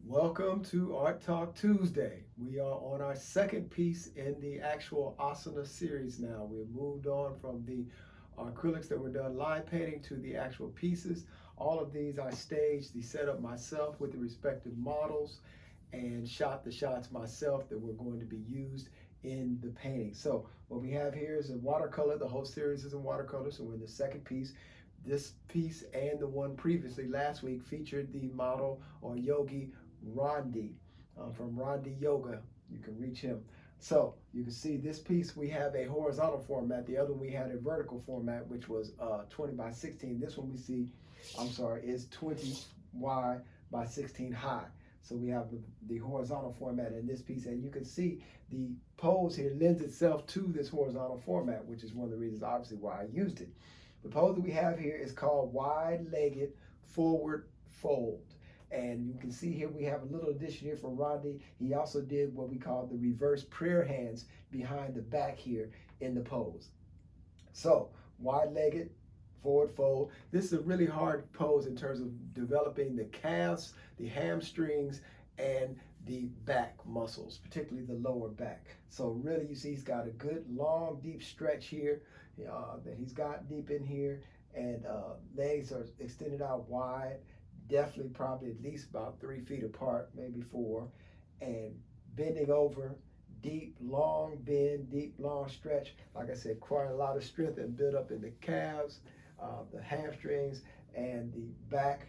Welcome to Art Talk Tuesday. We are on our second piece in the actual Asana series now. We've moved on from the acrylics that were done line painting to the actual pieces. All of these I staged the setup myself with the respective models and shot the shots myself that were going to be used in the painting. So what we have here is a watercolor. The whole series is in watercolor, so we're in the second piece. This piece and the one previously last week featured the model or yogi Rondi from Rondi Yoga. You can reach him. So you can see this piece we have a horizontal format. The other one we had a vertical format, which was 20 by 16. This one we see, is 20 wide by 16 high. So we have the horizontal format in this piece, and you can see the pose here lends itself to this horizontal format, which is one of the reasons obviously why I used it. The pose that we have here is called wide-legged forward fold. And you can see here we have a little addition here for Rodney. He also did what we call the reverse prayer hands behind the back here in the pose. So wide-legged forward fold. This is a really hard pose in terms of developing the calves, the hamstrings, and the back muscles, particularly the lower back. So really you see he's got a good long deep stretch here that he's got deep in here, and legs are extended out wide, definitely probably at least about 3 feet apart, maybe 4, and bending over, deep, long bend, deep, long stretch. Like I said, quite a lot of strength and build up in the calves, the hamstrings, and the back,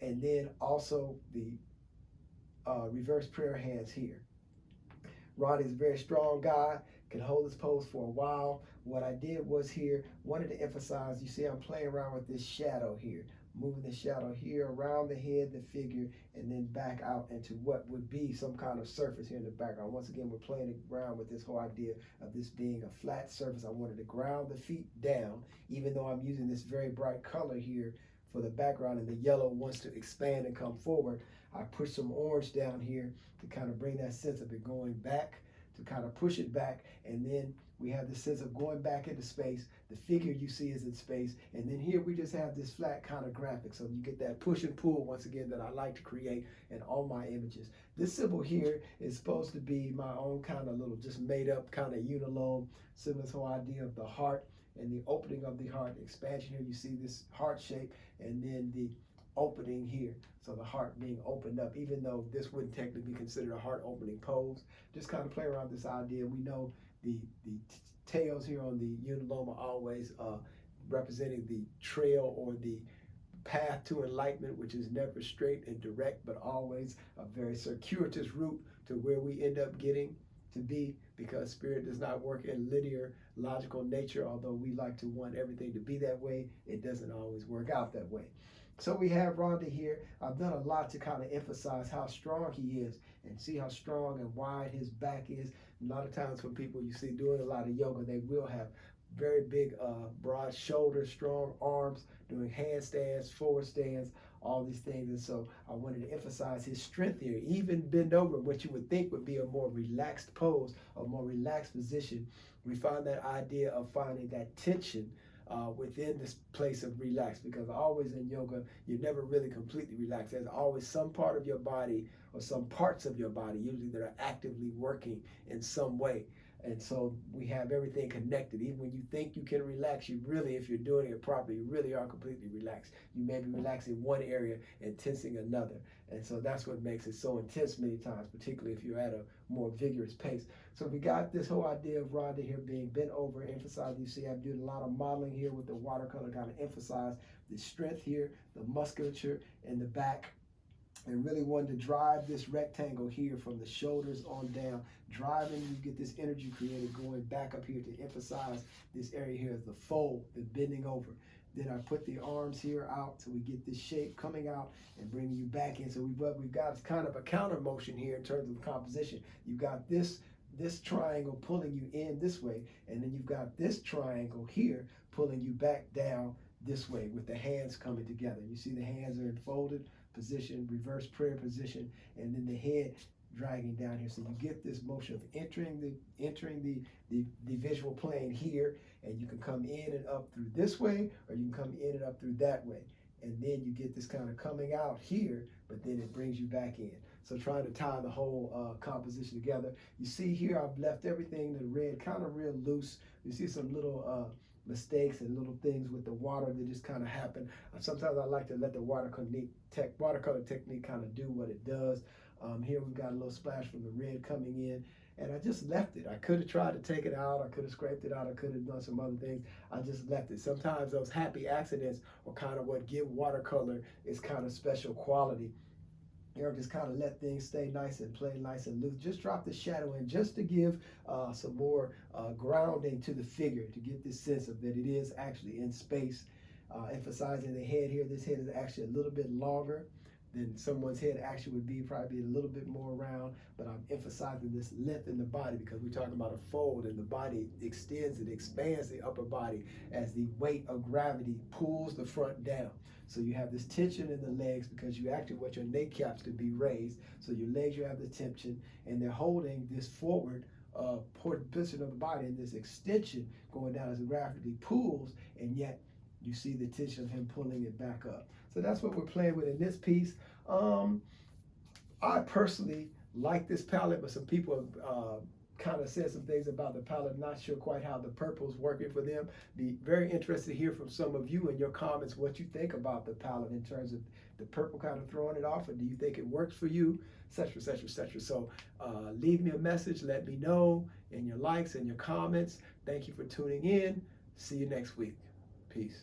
and then also the reverse prayer hands here. Ronnie's a very strong guy, can hold his pose for a while. What I did was here, wanted to emphasize, you see I'm playing around with this shadow here, moving the shadow here around the head, the figure, and then back out into what would be some kind of surface here in the background. Once again, we're playing around with this whole idea of this being a flat surface. I wanted to ground the feet down, even though I'm using this very bright color here for the background, and the yellow wants to expand and come forward. I pushed some orange down here to kind of bring that sense of it going back, to kind of push it back, and then we have the sense of going back into space. The figure you see is in space, and then here we just have this flat kind of graphic, so you get that push and pull once again that I like to create in all my images. This symbol here is supposed to be my own kind of little just made up kind of unilome symbol, this whole idea of the heart and the opening of the heart, expansion here. You see this heart shape, and then the opening here. So the heart being opened up, even though this wouldn't technically be considered a heart opening pose. Just kind of play around this idea. We know the tails here on the unilome are always representing the trail or the path to enlightenment, which is never straight and direct, but always a very circuitous route to where we end up getting to be, because spirit does not work in linear logical nature. Although we like to want everything to be that way, it doesn't always work out that way. So we have Rhonda here. I've done a lot to kind of emphasize how strong he is and see how strong and wide his back is. A lot of times when people you see doing a lot of yoga, they will have very big, broad shoulders, strong arms, doing handstands, forward stands, all these things. And so I wanted to emphasize his strength here. Even bend over, what you would think would be a more relaxed pose, a more relaxed position. We find that idea of finding that tension within this place of relax, because always in yoga you're never really completely relaxed. There's always some part of your body or some parts of your body usually that are actively working in some way. And so we have everything connected. Even when you think you can relax, you really, if you're doing it properly, you really are completely relaxed. You may be relaxing one area and tensing another. And so that's what makes it so intense many times, particularly if you're at a more vigorous pace. So we got this whole idea of Rhonda here being bent over, emphasized. You see I've done a lot of modeling here with the watercolor, kind of emphasize the strength here, the musculature in the back, and really wanted to drive this rectangle here from the shoulders on down, driving, you get this energy created going back up here to emphasize this area here, the fold, the bending over. Then I put the arms here out so we get this shape coming out and bringing you back in. So we've got kind of a counter motion here in terms of the composition. You've got this triangle pulling you in this way, and then you've got this triangle here pulling you back down this way with the hands coming together. You see the hands are in folded position, reverse prayer position, and then the head dragging down here. So you get this motion of entering the visual plane here, and you can come in and up through this way, or you can come in and up through that way. and then you get this kind of coming out here, but then it brings you back in. So trying to tie the whole composition together. You see here, I've left everything in red kind of real loose. You see some little mistakes and little things with the water that just kind of happen. Sometimes I like to let the watercolor technique kind of do what it does. Here we've got a little splash from the red coming in, and I just left it. I could have tried to take it out, I could have scraped it out, I could have done some other things. I just left it. Sometimes those happy accidents are kind of what give watercolor its kind of special quality. You know, just kind of let things stay nice and play nice and loose. Just drop the shadow in just to give some more grounding to the figure, to get this sense of that it is actually in space. Emphasizing the head here. This head is actually a little bit longer than someone's head actually would be, probably a little bit more round, but I'm emphasizing this length in the body because we're talking about a fold, and the body extends and expands the upper body as the weight of gravity pulls the front down. So you have this tension in the legs because you actually want your kneecaps to be raised. So your legs, you have the tension, and they're holding this forward position of the body and this extension going down as the gravity pulls, and yet you see the tension of him pulling it back up. So that's what we're playing with in this piece. I personally like this palette, but some people kind of said some things about the palette. Not sure quite how the purple is working for them. Be very interested to hear from some of you in your comments what you think about the palette in terms of the purple kind of throwing it off, or do you think it works for you, etc., etc., etc. So leave me a message. Let me know in your likes and your comments. Thank you for tuning in. See you next week. Peace.